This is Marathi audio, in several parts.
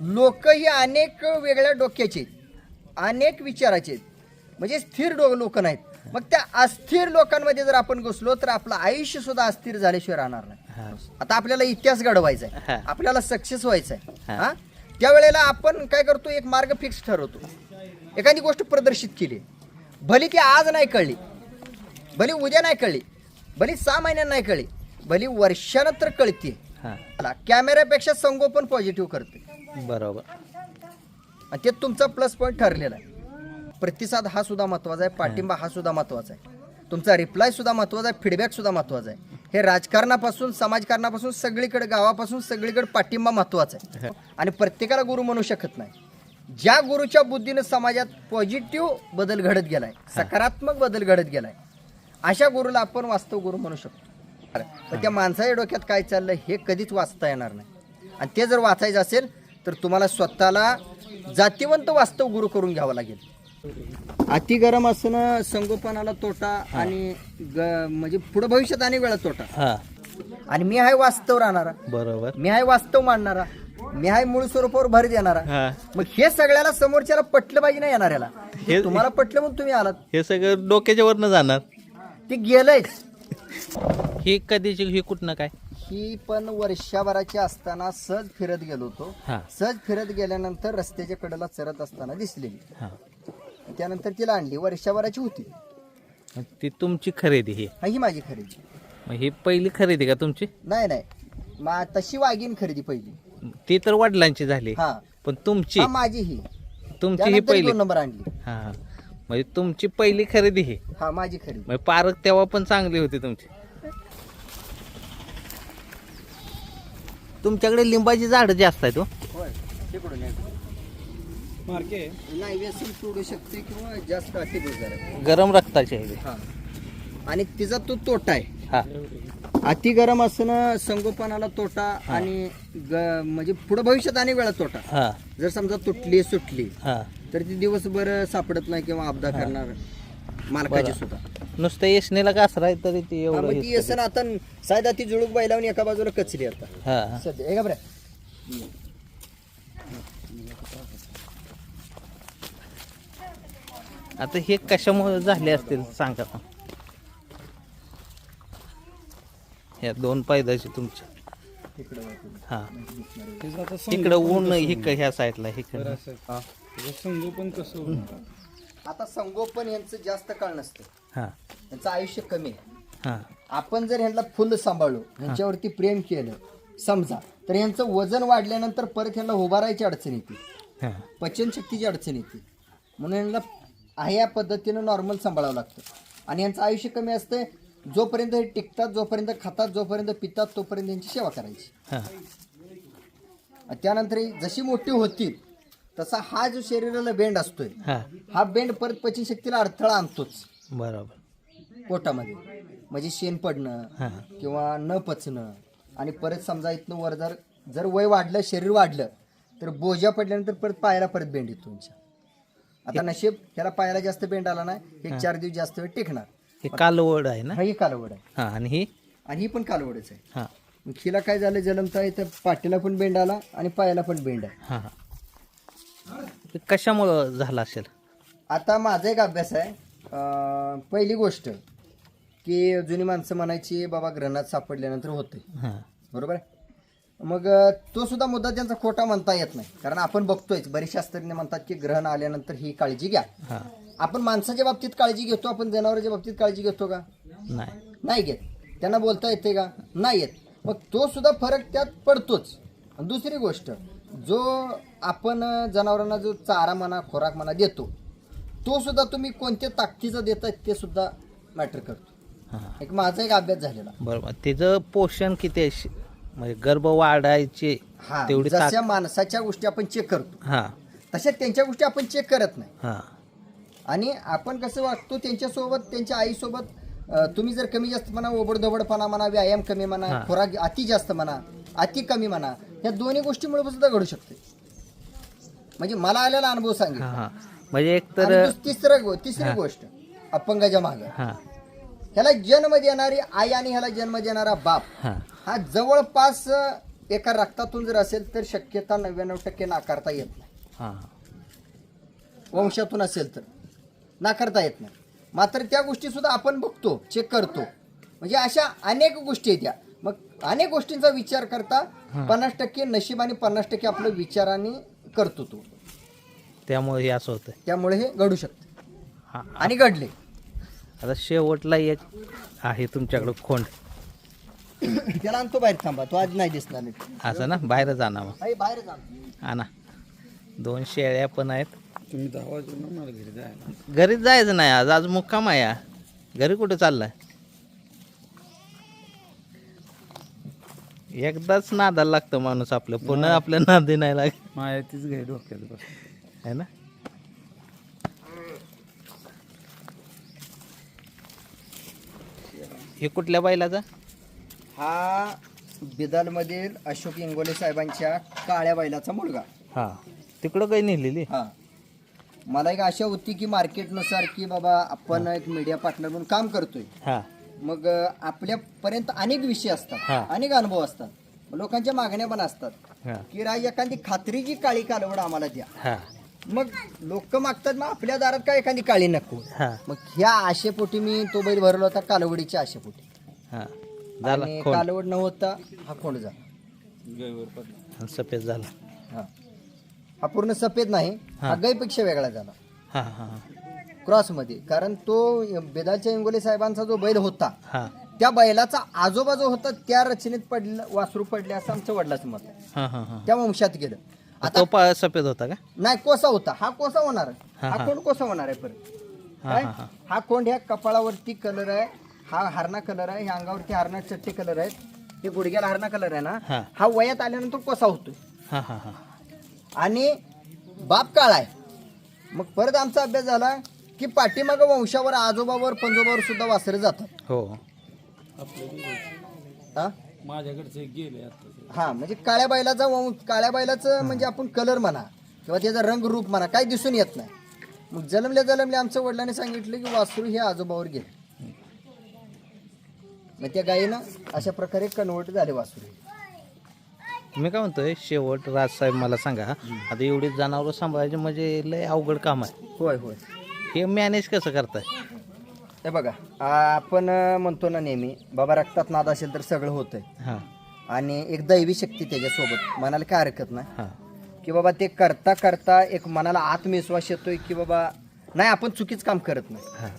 लोक ही अनेक वेगळ्या डोक्याचे अनेक विचाराचे म्हणजे स्थिर लोक नाहीत. मग त्या अस्थिर लोकांमध्ये जर आपण घुसलो तर आपलं आयुष्य सुद्धा अस्थिर झाल्याशिवाय राहणार नाही. आता आपल्याला इतिहास घडवायचा आहे, आपल्याला सक्सेस व्हायचं आहे. हा त्यावेळेला आपण काय करतो, एक मार्ग फिक्स ठरवतो. एखादी गोष्ट प्रदर्शित केली, भली ती आज नाही कळली, भली उद्या नाही कळली, भली 6 महिन्यात नाही कळली, भली वर्षानंतर कळते. कॅमेऱ्यापेक्षा संगोपन पॉझिटिव्ह करते. बरोबर. आणि ते तुमचा प्लस पॉईंट ठरलेला आहे. प्रतिसाद हा सुद्धा महत्वाचा आहे, पाठिंबा हा सुद्धा महत्वाचा आहे, तुमचा रिप्लाय सुद्धा महत्वाचा आहे, फीडबॅक सुद्धा महत्वाचा आहे. हे राजकारणापासून समाजकारणापासून सगळीकडे गावापासून सगळीकडे पाठिंबा महत्वाचा आहे. आणि प्रत्येकाला गुरु म्हणू शकत नाही. ज्या गुरुच्या बुद्धीनं समाजात पॉझिटिव्ह बदल घडत गेलाय, सकारात्मक बदल घडत गेलाय, अशा गुरुला आपण वास्तव गुरु म्हणू शकतो. पण त्या माणसाच्या डोक्यात काय चाललंय हे कधीच वाचता येणार नाही. आणि ते जर वाचायचं असेल तर तुम्हाला स्वतःला जातीवंत वास्तव गुरु करून घ्यावं लागेल. अति गरम असणं संगोपनाला तोटा आणि म्हणजे पुढे भविष्यात अनेक वेळा तोटा. आणि मी आहे वास्तव राहणारा, बरोबर, मी आहे वास्तव मांडणारा, मी आहे मूळ स्वरूपावर भर देणारा. मग हे सगळ्याला समोरच्याला पटलं पाहिजे ना. येणाऱ्याला हे तुम्हाला पटलं म्हणून तुम्ही आलात, हे सगळं डोक्याच्या वरनं जाणार. ते गेलंयच. ही कधीची, ही कुठनं काय? ही पण वर्षभराची असताना सहज फिरत गेलो होतो. सहज फिरत गेल्यानंतर रस्त्याच्या कडेला चरत असताना दिसलेली. त्यानंतर तिला आणली, वर्षभराची होती. ती तुमची खरेदी? ही माझी खरेदी. ही पहिली खरेदी का तुमची? नाही नाही, तशी वाघीण खरेदी पहिली. ती तर वडिलांची झाली. पण तुमची? माझी ही. तुमची ही पहिली 2 नंबर आणली. म्हणजे तुमची पहिली खरेदी ही? माझी खरेदी. म्हणजे पारख तेव्हा पण चांगली होती तुमची. तुमच्याकडे लिंबाची झाडं जास्त आहेत. नाही, व्यसन सोडू शकते किंवा जास्त अति गरम रक्ताची आहे. आणि तिचा तो तोटा आहे. अति गरम असणं संगोपनाला तोटा आणि म्हणजे पुढे भविष्यात अनेक वेळा तोटा. जर समजा तुटली सुटली तर ती दिवसभर सापडत नाही किंवा अपघात करणार मालकाची सुद्धा. नुसतं येसनेला कासरा आहे तरी ती एवढं ती येसन आता सायदा ती जुळूक बैलावून एका बाजूला कचरी आता सध्या. हे का बरं, आता हे कशामुळे झाले असतील सांगा. ह्या 2 पायदाशी तुमच्या इकडं ऊन ह्या साईडला इकडं. संगोपन कसं? आता संगोपन यांचं जास्त काळ नसतं, त्यांचं आयुष्य कमी आहे. आपण जर ह्यांना फुल सांभाळलो, ह्यांच्यावरती प्रेम केलं समजा, तर यांचं वजन वाढल्यानंतर परत ह्यांना उभारायची अडचण येते, पचनशक्तीची अडचण येते. म्हणून ह्यांना ह्या पद्धतीनं नॉर्मल सांभाळावं लागतं. आणि यांचं आयुष्य कमी असतं. जोपर्यंत हे टिकतात, जोपर्यंत खातात, जोपर्यंत पितात, तोपर्यंत यांची सेवा करायची. त्यानंतर जशी मोठी होतील तसा हा जो शरीराला बेंड असतोय, हा बेंड परत पचनशक्तीला अडथळा आणतोच. बरोबर. पोटामध्ये म्हणजे शेण पडणं किंवा न पचणं. आणि परत समजा इथनं वर जर वय वाढलं, शरीर वाढलं, तर बोजा पडल्यानंतर परत पायाला परत बेंड येतो तुमच्या. आता नशीब ह्याला पायाला जास्त बेंड आला नाही, 1-4 दिवस जास्त वेळ टिकणार. हे कालवड आहे ना? ही कालवड आहे. आणि ही पण कालवडच आहे. मग हिला काय झालं, जन्मता इथं पाठीला पण बेंड आला आणि पायाला पण बेंड आहे. कशामुळं झाला असेल? आता माझा एक अभ्यास आहे. पहिली गोष्ट की जुनी माणसं म्हणायची बाबा ग्रहणात सापडल्यानंतर होते, बरोबर आहे. मग तो सुद्धा मुद्दा त्यांचा खोटा म्हणता येत नाही, कारण आपण बघतोय बरेच शास्त्रज्ञ म्हणतात की ग्रहण आल्यानंतर ही काळजी घ्या. आपण माणसाच्या बाबतीत काळजी घेतो, आपण जनावरांच्या बाबतीत काळजी घेतो का? नाही घेत. त्यांना बोलता येते का? नाही येत. मग तो सुद्धा फरक त्यात पडतोच. आणि दुसरी गोष्ट, जो आपण जनावरांना जो चारा म्हणा, खोराक म्हणा देतो, तो सुद्धा तुम्ही कोणत्या ताकदीचा देताय ते सुद्धा मॅटर करतो. एक माझा एक अभ्यास झालेला. बरोबर. त्याचं पोषण किती आहे, म्हणजे गर्भ वाढायचे तेवढी जशा माणसाच्या गोष्टी आपण चेक करतो तशा त्यांच्या गोष्टी आपण चेक करत नाही. आणि आपण कसं वागतो त्यांच्यासोबत, त्यांच्या आईसोबत. तुम्ही जर कमी जास्त म्हणा, ओबडधोबडपणा म्हणा, व्यायाम कमी म्हणा, खोराक अति जास्त म्हणा, अति कमी म्हणा, या दोन्ही गोष्टीमुळे सुद्धा घडू शकते. म्हणजे मला आलेला अनुभव सांगेल. म्हणजे एक तर तिसरी गोष्ट, अपंगाच्या माग ह्याला जन्म देणारी आई आणि ह्याला जन्म देणारा बाप हा जवळपास एका रक्तातून जर असेल तर शक्यता 99% नाकारता येत नाही. हां वंशातून असेल तर नाकारता येत नाही. मात्र त्या गोष्टी सुद्धा आपण बघतो, चेक करतो. म्हणजे अशा अनेक गोष्टी आहेत त्या. मग अनेक गोष्टींचा विचार करता 50% नशीब आणि 50% आपलं विचाराने करतो तो. त्यामुळे हे असं होतं. त्यामुळे हे घडू शकतं हां आणि घडले. आता शेवटला एक आहे तुमच्याकडं खोंड, त्याला आणतो बाहेर, थांबा, तो आज नाही दिसणार नीट. असं ना, बाहेर जाणार मग. आई बाहेर जाणतो. हा ना, 2 शेळ्या पण आहेत. तुम्ही 10 वाजून मला घरी जायला. घरीच जायचं नाही आज, आज मुक्काम आहे या. घरी कुठे चाललाय? एकदाच नादाला लागतं माणूस आपलं, पुन्हा आपल्या नादी नाही लागत माया तीच घरी डोक्यात बस. आहे ना. हे कुठल्या बैलाचा? हा बिदालमधील अशोक इंगोले साहेबांच्या काळ्या बैलाचा मुलगा. हा, तिकडं काही नेलेली. हा, मला एक आशा होती की मार्केटनुसार की बाबा आपण एक मीडिया पार्टनर म्हणून काम करतोय, हा मग आपल्यापर्यंत अनेक विषय हा. असतात, अनेक अनुभव असतात, लोकांच्या मागण्या पण असतात हा की राज एखादी खात्रीची काळी कालवड आम्हाला द्या. हा मग लोक मागतात, मग आपल्या दारात काय एखादी काळी नको. हा मग ह्या आशेपोटी मी तो बैल भरला होता, कालवडीच्या आशेपोटी. हा झाला आणि खोंड. कालवड न होता हा खोंड झाला. गैवर पडला. आणि सफेद झाला. हा, हा पूर्ण सफेद नाही, हा गायपेक्षा वेगळा झाला हा हा हा क्रॉस मध्ये. कारण तो बेदालच्या इंगोले साहेबांचा जो बैल होता, हा त्या बैलाचा आजोबा जो होता त्या रचनेत पडलं, वासरू पडले असं आमचं वडिलाचं मत आहे. हा हा हा त्या वंशात गेलं. तो सफेद होता का? नाही, कोसा होता. हा कोसा होणार आहे. हा, हा हा. कोंड कोसा होणार आहे परत. हा काय? हा हा हा कोंड ह्या कपाळावरती कलर आहे, हा हरणा कलर आहे, ह्या अंगावरती हरणा चट्टे कलर आहेत, हे गुडघ्याला हरणा कलर आहे ना. हा. हा वयात आल्यानंतर कोसा होतोय हा हा हा आणि बाप काळा आहे. मग परत आमचा अभ्यास झाला की पाठीमागं वंशावर, आजोबावर, पंजोबावर सुद्धा वासरे जातात. हो आपलं बी हा माझ्याकडचे गेले आता. हा, म्हणजे काळ्या बैलाचा काळ्या बैलाचं म्हणजे आपण कलर म्हणा किंवा त्याचा रंग रूप म्हणा काही दिसून येत नाही. मग जलमल्या आमच्या वडिलांनी सांगितलं की वासरू हे आजोबावर गेले. मग त्या गायीनं अशा प्रकारे कन्वर्ट झाले वासरू. मी काय म्हणतोय, शेवट राजसाहेब मला सांगा, आता एवढी जनावरं सांभाळायचे म्हणजे लय अवघड काम आहे. होय होय. हे मॅनेज कसं करताय? हे बघा, आपण म्हणतो ना नेहमी बाबा रक्तात नाद असेल तर सगळं होतंय, हां आणि एक दैवी शक्ती त्याच्यासोबत, मनाला काय हरकत नाही हां की बाबा ते करता करता एक मनाला आत्मविश्वास येतोय की बाबा नाही आपण चुकीचं काम करत नाही, हां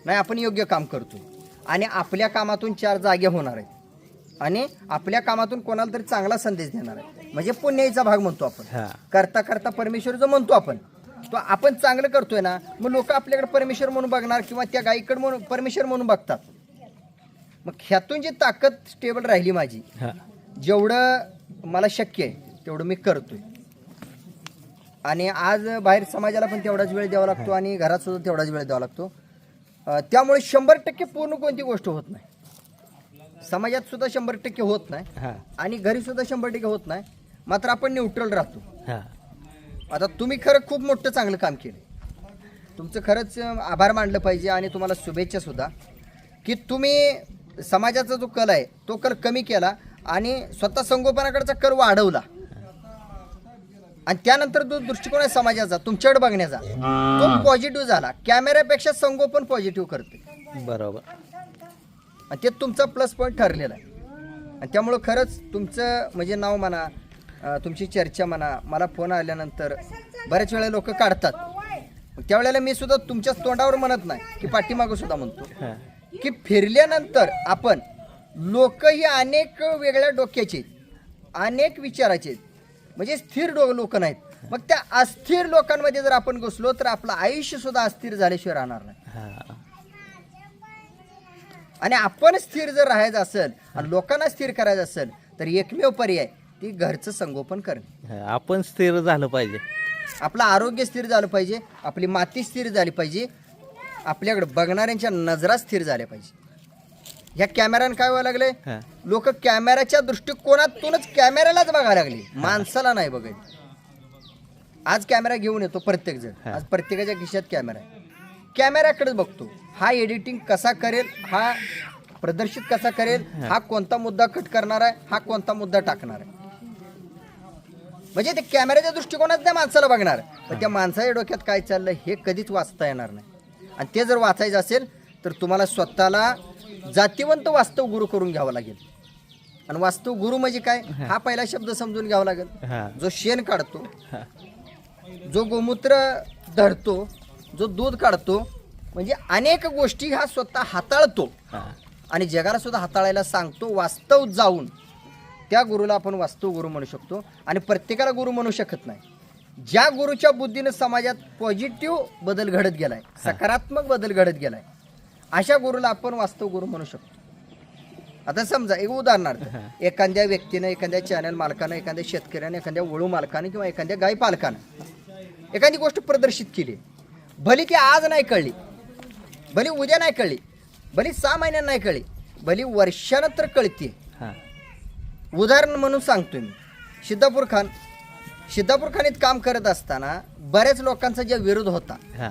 नाही आपण योग्य काम करतो आणि आपल्या कामातून 4 जागे होणार आहेत आणि आपल्या कामातून कोणाला तरी चांगला संदेश देणार आहे. म्हणजे पुण्याचा भाग म्हणतो आपण. हां करता करता परमेश्वर जो म्हणतो आपण, तो आपण चांगलं करतोय ना, मग लोक आपल्याकडे परमेश्वर म्हणून बघणार किंवा त्या गायीकडे म्हणून परमेश्वर म्हणून बघतात. मग ह्यातून जी ताकद स्टेबल राहिली माझी, हां जेवढं मला शक्य आहे तेवढं मी करतोय. आणि आज बाहेर समाजाला पण तेवढाच वेळ द्यावा लागतो आणि घरात सुद्धा तेवढाच वेळ द्यावा लागतो. त्यामुळे 100% पूर्ण कोणती गोष्ट होत नाही. समाजात सुद्धा 100% होत नाही हां आणि घरी सुद्धा 100% होत नाही. मात्र आपण न्यूट्रल राहतो. हां आता तुम्ही खरं खूप मोठं चांगलं काम केलं, तुमचं खरंच आभार मानलं पाहिजे आणि तुम्हाला शुभेच्छा सुद्धा की तुम्ही समाजाचा जो कल आहे तो कल कमी केला आणि स्वतः संगोपनाकडचा कल वाढवला आणि त्यानंतर जो दृष्टिकोन आहे समाजाचा तुमच्याकडे बघण्याचा तो पॉझिटिव्ह झाला. कॅमेऱ्यापेक्षा संगोपन पॉझिटिव्ह करते बरोबर. आणि ते तुमचा प्लस पॉईंट ठरलेला आहे. आणि त्यामुळं खरंच तुमचं म्हणजे नाव म्हणा, तुमची चर्चा म्हणा, मला फोन आल्यानंतर बऱ्याच वेळा लोक काढतात. त्यावेळेला मी सुद्धा तुमच्याच तोंडावर म्हणत नाही की पाठीमागं सुद्धा म्हणतो हां की फिरल्यानंतर आपण लोक ही अनेक वेगळ्या डोक्याचे, अनेक विचाराचे, म्हणजे स्थिर लोक नाहीत. मग त्या अस्थिर लोकांमध्ये जर आपण घुसलो तर आपलं आयुष्य सुद्धा अस्थिर झाल्याशिवाय राहणार नाही. हां आणि आपण स्थिर जर राहायचं असेल आणि लोकांना स्थिर करायचं असेल तर एकमेव पर्याय ती घरचं संगोपन करणे. आपण स्थिर झालं पाहिजे, आपलं आरोग्य स्थिर झालं पाहिजे, आपली माती स्थिर झाली पाहिजे, आपल्याकडे बघणाऱ्यांच्या नजरा स्थिर झाल्या पाहिजे. ह्या कॅमेऱ्यानं काय व्हायला लागले, हां लोक कॅमेऱ्याच्या दृष्टिकोनातूनच कॅमेऱ्यालाच बघायला लागले, माणसाला नाही बघायला. आज कॅमेरा घेऊन येतो प्रत्येक जण, आज प्रत्येकाच्या खिशात कॅमेरा आहे, कॅमेऱ्याकडेच बघतो. हा एडिटिंग कसा करेल, हा प्रदर्शित कसा करेल, हा कोणता मुद्दा कट करणार आहे, हा कोणता मुद्दा टाकणार आहे. म्हणजे ते कॅमेऱ्याच्या दृष्टिकोनात त्या माणसाला बघणार, पण त्या माणसाच्या डोक्यात काय चाललं हे कधीच वाचता येणार नाही. आणि ते जर वाचायचं असेल तर तुम्हाला स्वतःला जातीवंत वास्तव गुरु करून घ्यावं लागेल. आणि वास्तव गुरु म्हणजे काय हा पहिला शब्द समजून घ्यावा लागेल. हा जो शेण काढतो, हा जो गोमूत्र धरतो, जो दूध काढतो, म्हणजे अनेक गोष्टी हा स्वतः हाताळतो हा आणि जगाला सुद्धा हाताळायला सांगतो. वास्तव जाऊन त्या गुरुला आपण वास्तव गुरु म्हणू शकतो. आणि प्रत्येकाला गुरु म्हणू शकत नाही. ज्या गुरुच्या बुद्धीनं समाजात पॉझिटिव्ह बदल घडत गेलाय, सकारात्मक बदल घडत गेलाय, अशा गुरुला आपण वास्तव गुरु म्हणू शकतो. आता समजा एक उदाहरणार्थ एखाद्या व्यक्तीनं, एखाद्या चॅनल मालकानं, एखाद्या शेतकऱ्यानं, एखाद्या वळू मालकानं किंवा एखाद्या गाय पालकानं एखादी गोष्ट प्रदर्शित केली, भली ती आज नाही कळली, भली उद्या नाही कळली, भली 6 महिन्यात नाही कळली, भली वर्षानं तर कळते. हा उदाहरण म्हणून सांगतो मी. सिद्धापूर खानीत काम करत असताना बऱ्याच लोकांचा जे विरोध होता हा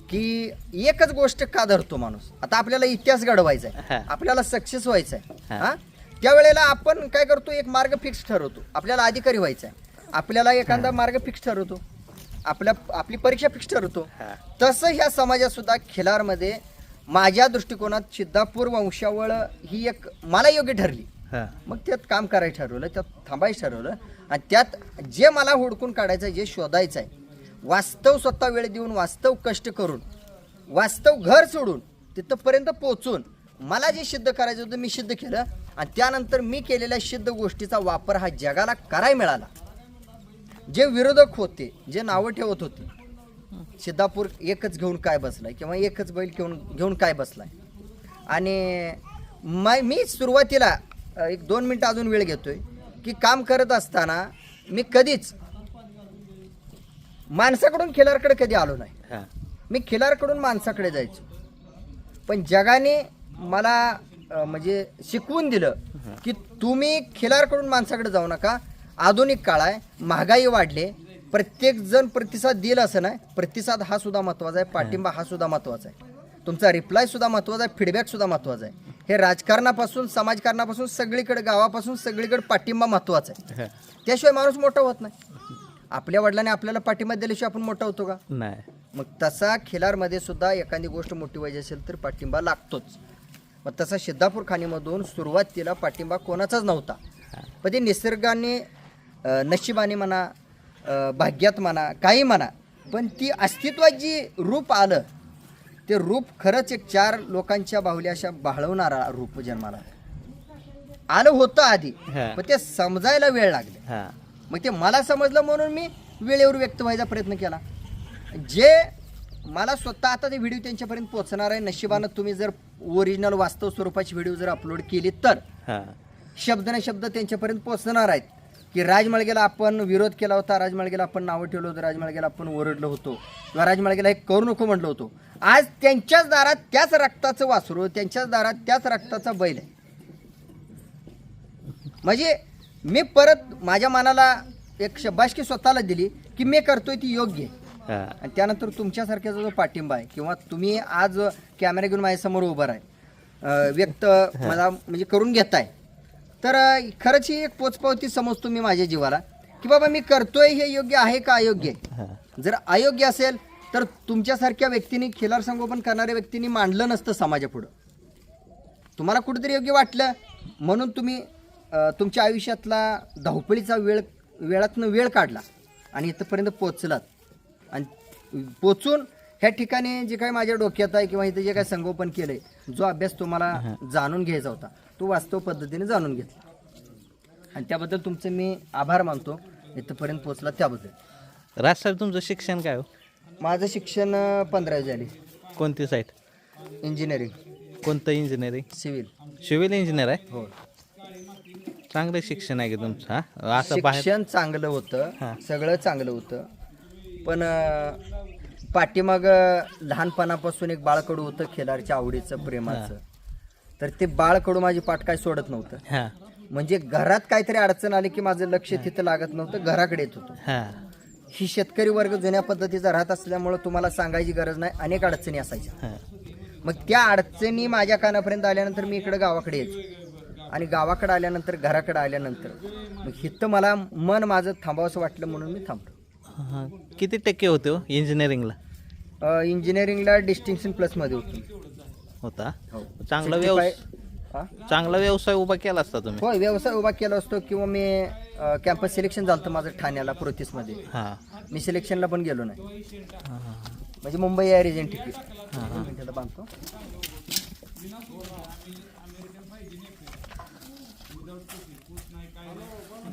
की एकच गोष्ट का धरतो माणूस, आता आपल्याला इतिहास घडवायचा आहे, हा. आपल्याला सक्सेस व्हायचं आहे, हा. हा त्यावेळेला आपण काय करतो, एक मार्ग फिक्स ठरवतो. आपल्याला अधिकारी व्हायचं आहे, आपल्याला एखादा मार्ग फिक्स ठरवतो, आपली परीक्षा फिक्स ठरवतो. हा. तसं ह्या समाजात सुद्धा खिलारमध्ये माझ्या दृष्टिकोनात सिद्धापूर वंशावळ ही एक मला योग्य ठरली. हा मग त्यात काम करायचं ठरवलं, त्यात थांबायचं ठरवलं आणि त्यात जे मला हुडकून काढायचं आहे, जे शोधायचं आहे, वास्तव स्वतः वेळ देऊन, वास्तव कष्ट करून, वास्तव घर सोडून तिथंपर्यंत पोहोचून मला जे सिद्ध करायचं होतं मी सिद्ध केलं. आणि त्यानंतर मी केलेल्या सिद्ध गोष्टीचा वापर हा जगाला करायला मिळाला. जे विरोधक होते, जे नावं ठेवत होते, सिद्धापूर एकच घेऊन काय बसलाय किंवा एकच बैल घेऊन काय बसलाय, आणि मी सुरुवातीला 1-2 मिनिटं अजून वेळ घेतोय की काम करत असताना मी कधीच माणसाकडून खिलारकडे कधी आलो नाही. हा मी खिलारकडून माणसाकडे जायचो. पण जगाने मला म्हणजे शिकवून दिलं की तुम्ही खिलारकडून माणसाकडे जाऊ नका. आधुनिक काळ आहे, महागाई वाढले, प्रत्येक जण प्रतिसाद देईल असं नाही. प्रतिसाद हा सुद्धा महत्त्वाचा आहे, पाठिंबा हा सुद्धा महत्त्वाचा आहे, तुमचा रिप्लाय सुद्धा महत्त्वाचा आहे, फीडबॅक सुद्धा महत्त्वाचा आहे. हे राजकारणापासून, समाजकारणापासून सगळीकडे, गावापासून सगळीकडे पाठिंबा महत्त्वाचा आहे. त्याशिवाय माणूस मोठा होत नाही. आपल्या वडिलांनी आपल्याला पाठिंबा दिल्याशिवाय आपण मोठा होतो का? नाही. मग तसा खिलारमध्ये सुद्धा एखादी गोष्ट मोठी व्हायची असेल तर पाठिंबा लागतोच. मग तसा सिद्धापूर खाणीमधून सुरुवातीला पाठिंबा कोणाचाच नव्हता. पण ते निसर्गाने, नशिबाने म्हणा, भाग्यात म्हणा, काही म्हणा, पण ती अस्तित्वात जी रूप आलं, ते रूप खरंच एक 4 लोकांच्या बाहुल्या अशा बाळवणारा रूप जन्माला आलं होतं आधी. पण ते समजायला वेळ लागले. हा मग ते मला समजलं म्हणून मी वेळेवर व्यक्त व्हायचा प्रयत्न केला. जे मला स्वतः आता ते व्हिडिओ त्यांच्यापर्यंत पोहोचणार आहे. नशिबानं तुम्ही जर ओरिजिनल वास्तव स्वरूपाची व्हिडिओ जर अपलोड केली तर शब्द न शब्द त्यांच्यापर्यंत पोहोचणार आहेत की राजमाळगेला आपण विरोध केला होता, राजमाळगेला आपण नावं ठेवलं होतं, राजमाळगेला आपण ओरडलो होतो किंवा राजमाळगेला हे करू नको म्हटलं होतो. आज त्यांच्याच दारात त्याच रक्ताचं वासरू, त्यांच्याच दारात त्याच रक्ताचा बैल आहे. म्हणजे मी परत माझ्या मनाला एक शबासकी स्वतःला दिली की मी करतोय ती योग्य आहे. आणि त्यानंतर तुमच्यासारख्याचा जो पाठिंबा आहे किंवा तुम्ही आज कॅमेरा घेऊन माझ्यासमोर उभं आहे, व्यक्त मला म्हणजे करून घेताय, तर खरंच ही एक पोचपावती समजतो मी माझ्या जीवाला की बाबा मी करतोय हे योग्य आहे का अयोग्य आहे. जर अयोग्य असेल तर तुमच्यासारख्या व्यक्तींनी, खिलार संगोपन करणाऱ्या व्यक्तींनी मांडलं नसतं समाजापुढं. तुम्हाला कुठेतरी योग्य वाटलं म्हणून तुम्ही तुमच्या आयुष्यातला धावपळीचा वेळातनं वेळ काढला आणि इथंपर्यंत पोचलात. आणि पोचून ह्या ठिकाणी जे काही माझ्या डोक्यात आहे किंवा इथं जे काही संगोपन केलंय, जो अभ्यास तुम्हाला जाणून घ्यायचा होता तो वास्तव पद्धतीने जाणून घेतला. आणि त्याबद्दल तुमचे मी आभार मानतो, इथंपर्यंत पोचला त्याबद्दल. राजसाहेब तुमचं शिक्षण काय हो? माझं शिक्षण 15वी झाली. कोणती साईट? इंजिनिअरिंग. कोणतं इंजिनिअरिंग? सिव्हिल इंजिनियर आहे. हो. चांगलं शिक्षण आहे की तुमचं? हा असं बाहेर शिक्षण चांगलं होतं, सगळं चांगलं होतं, पण पाठीमाग लहानपणापासून एक बाळकडू होतं खिलारच्या आवडीचं, प्रेमाचं. तर ते बाळकडू माझी पाठ काय सोडत नव्हतं. म्हणजे घरात काहीतरी अडचण आली की माझं लक्ष तिथं लागत नव्हतं, घराकडे येत होतं. ही शेतकरी वर्ग जुन्या पद्धतीचा राहत असल्यामुळं तुम्हाला सांगायची गरज नाही, अनेक अडचणी असायच्या. मग त्या अडचणी माझ्या कानापर्यंत आल्यानंतर मी इकडे गावाकडे यायचो आणि गावाकडे आल्यानंतर घराकडे आल्यानंतर मग इथं मला मन माझं थांबावंसं वाटलं म्हणून मी थांबलो. हां. किती टक्के होते हो इंजिनिअरिंगला? इंजिनिअरिंगला डिस्टिंक्शन प्लसमध्ये होता? हो. चांगला 65 व्यवसाय, चांगला व्यवसाय उभा केला असता तुम्ही. होय, व्यवसाय उभा केला असतो किंवा मी कॅम्पस सिलेक्शन झालं माझं ठाण्याला प्रोतीसमध्ये. हां मी सिलेक्शनला पण गेलो नाही, हां हां म्हणजे मुंबई एअर एजंट तिकीट. त्याला बांधतो.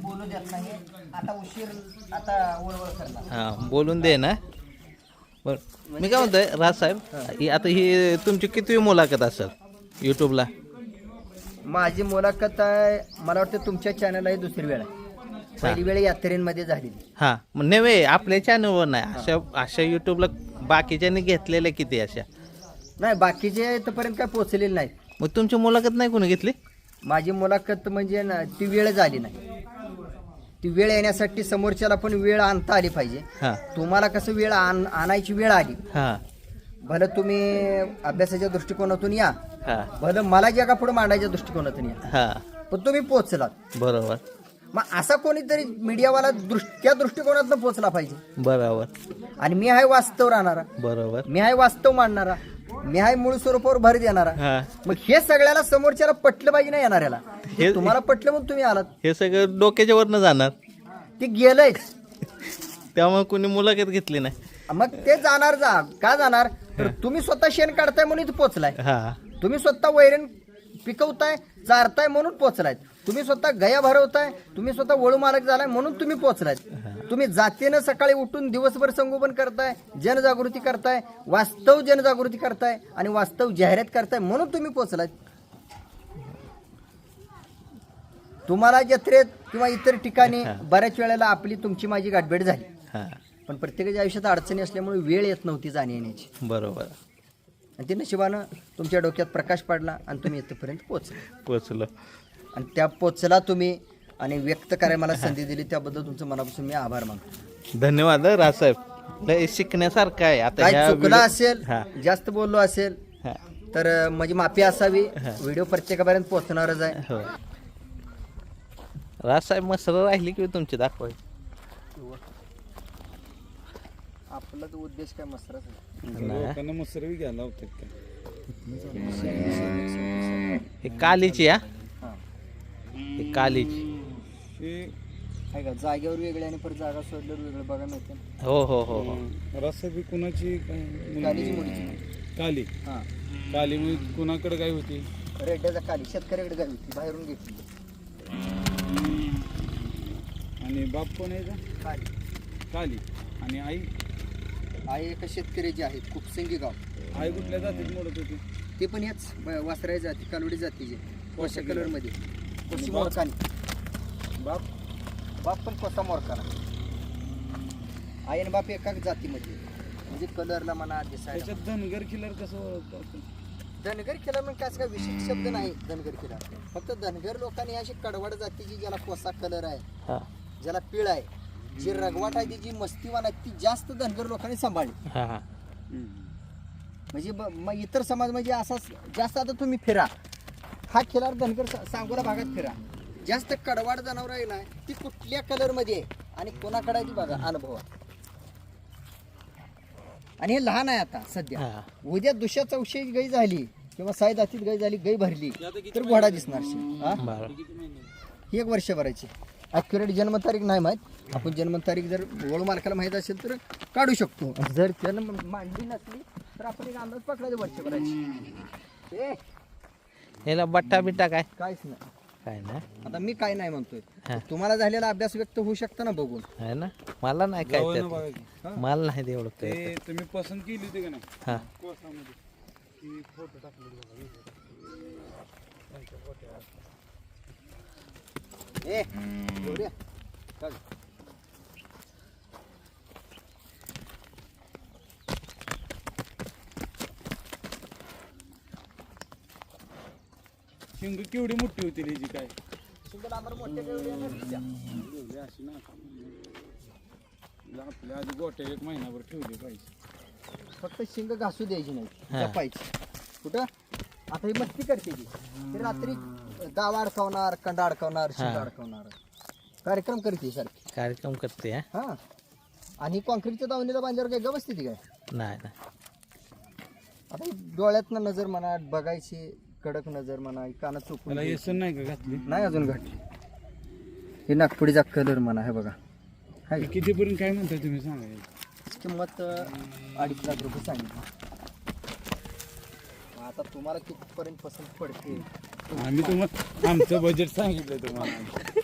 बोलू देत नाही आता, उशीर आता वळवळ करणार. हां बोलून दे ना. बरं मी काय म्हणतोय राजसाहेब, आता ही तुमची कितवी मुलाखत असेल यूट्यूबला? माझी मुलाखत आहे मला वाटतं तुमच्या चॅनलला ही दुसरी वेळ आहे. पहिली वेळ यात्रेमध्ये झालेली. हां मग नव्हे, आपल्या चॅनलवर नाही, अशा अशा यूट्यूबला बाकीच्यांनी घेतलेल्या किती अशा? नाही, बाकीचे इथपर्यंत काय पोचलेले नाहीत. मग तुमची मुलाखत नाही कोणी घेतली? माझी मुलाखत म्हणजे ती वेळ झाली नाही. ती वेळ येण्यासाठी समोरच्याला पण वेळ आणता आली पाहिजे. हां तुम्हाला कसं वेळ आणायची वेळ आली, हां भलं तुम्ही अभ्यासाच्या दृष्टिकोनातून या, हां भलं मला जगा पुढे मांडायच्या दृष्टिकोनातून या, हां पण तुम्ही पोचलात. बरोबर मग असा कोणीतरी मीडियावाला त्या दृष्टिकोनातून पोचला पाहिजे. बरोबर आणि मी आहे वास्तव राहणारा, बरोबर. मी आहे वास्तव मांडणारा, मी आहे मूळ स्वरूपावर भर देणारा. हां मग हे सगळ्याला समोरच्याला पटलं पाहिजे ना येणाऱ्याला. हे- तुम्हाला पटलं म्हणून तुम्ही आलात, हे सगळं डोक्याच्या वरनं जाणार, ते गेलंय. त्यामुळे कोणी मुलाखत घेतली नाही. मग ते जाणार, का जाणार तर तुम्ही स्वतः शेण काढताय म्हणून इथं पोचलाय. हां तुम्ही स्वतः वैरण पिकवताय, चारताय म्हणून पोचलायत. तुम्ही स्वतः गया भरवताय, तुम्ही स्वतः वळू मालक झालाय म्हणून तुम्ही पोचलायत. तुम्ही जातीनं सकाळी उठून दिवसभर संगोपन करताय, जनजागृती करताय, वास्तव जनजागृती करताय आणि वास्तव जाहिरात करताय म्हणून तुम्ही पोचलायत. तुम्हाला जत्रेत किंवा इतर ठिकाणी बऱ्याच वेळेला आपली तुमची माझी गाठभेट झाली, हां पण प्रत्येकाच्या आयुष्यात अडचणी असल्यामुळे वेळ येत नव्हती जाण्या येण्याची. बरोबर. आणि ते नशिबानं तुमच्या डोक्यात प्रकाश पडला आणि तुम्ही इथपर्यंत पोचले. पोचलो. आणि त्या पोचला तुम्ही आणि व्यक्त करायला मला संधी दिली त्याबद्दल तुमचं मनापासून मी आभार मानतो. धन्यवाद राजसाहेब, लय शिकण्यासारखं आहे. आता काय ह्या चुकलं व्हिडिओ- असेल, हां जास्त बोललो असेल हां तर माझी माफी असावी. व्हिडिओ प्रत्येकापर्यंत पोहोचणारच आहे. हो. राजसाहेब मसर राहिली की तुमची दाखवाय. आपला तो उद्देश काय मसराच आहे. लोकांना मसरवी घ्यायला होतात का? हे कालीची हा, हां. हे कालीची. हे आहे का जागेवर वेगळे आणि परत जागा सोडल्यावर वेगळं बघा मिळतं. हो हो हो हो. रसाबी कुणाची कालीची मुलीची. काली हां, काली म्हणजे कुणाकडे काय होती? रेड्याचा काली शेतकऱ्याकडे गावी होती, बाहेरून घेतली आणि बाप कोण आहे का? काली. काली. आणि आई आई एका शेतकऱ्याची आहे, कुपसिंगी गाव. आई कुठल्या जातीत मोडत होती? ते पण हेच वासराई जाती, कालवडी जातीचे, कोशा कलरमध्ये, कोशी बाप? मोरकानी. बाप बाप पण कोसा मोरकाना. आई आणि बाप एकाच जातीमध्ये, म्हणजे कलरला म्हणा दिसायला. त्याच्यात धनगर किलर कसं ओळखतो? धनगर किल्ला म्हणजे काय विशेष शब्द नाही. धनगर किल्ला फक्त धनगर लोकांनी अशी कडवड जातीची, ज्याला कोसा कलर आहे, हा ज्याला पिळ आहे, जी रगवाट आहे, जी मस्तीवान आहे, ती जास्त धनगर लोकांनी सांभाळली. हा हा. म्हणजे मग इतर समाज म्हणजे असा जास्त. आता तुम्ही फिरा हा खिलार धनगर सांगोला भागात फिरा, जास्त कडवाड जनावर आहे ना, ती कुठल्या कलर मध्ये आहे आणि कोणाकडे आहे ती बघा अनुभव. आणि हे लहान आहे आता सध्या. हा. उद्या दुसऱ्या चौशे गाई झाली किंवा साई दातीत गाई झाली, गाई भरली तर घोडा दिसणार शे. हा? बरं. ही 1 वर्षभराची ॲक्युरेट जन्मतारीख नाही माहीत. आपण जन्मतारीख जर वळू मालकाला माहीत असेल तर काढू शकतो. जर जन्म मांडली नसली तर आपण एक अंदाज पकडायचं वर्षभराची. ए ह्याला बट्टा बिट्टा काय काहीच नाही. काय ना. आता मी काय नाही म्हणतोय, हा. तुम्हाला झालेला अभ्यास व्यक्त होऊ शकतो ना बघून. आहे ना. मला नाही काय जावं ना त्यात. बघा की. मला नाही तेवढं ते काय. तुम्ही पसंत केली होती का नाही हा कोसामध्ये? ती फोटो टाकले बघा. ए एवढे चल. शिंग केवढी मोठी होती त्याची काय? सुंदर आंबर मोठे एवढे नसत्या. एवढी अशी ना आपल्या आधी गोट्या 1 महिनाभर ठेवली पाहिजे. फक्त शिंग घासू द्यायची नाही, हा. जपायची. कुठं आता ही मस्ती करते ती. ती रात्री दावा अडकवणार, कंडा अडकवणार, शिंग अडकवणार कार्यक्रम करते सारखी. कार्यक्रम करते हा हा आणि कॉन्क्रीटच्या दावणीला बांधल्यावर काय गवसते ती काय. नाही नाही आता डोळ्यातनं नजर म्हणा, बघायची कडक नजर म्हणा, कानात चुकून त्याला घ्यायची. येसन नाही का घातली? नाही अजून घातली. हे नागपुडीचा कलर म्हणा, हे बघा हाय. कितीपर्यंत काय म्हणताय तुम्ही सांगा? किंमत 2.5 लाख रुपये सांगितली. आता तुम्हाला कितीपर्यंत पसंत पडते आम्ही तुम्हाला आमचं बजेट सांगितलं तुम्हाला.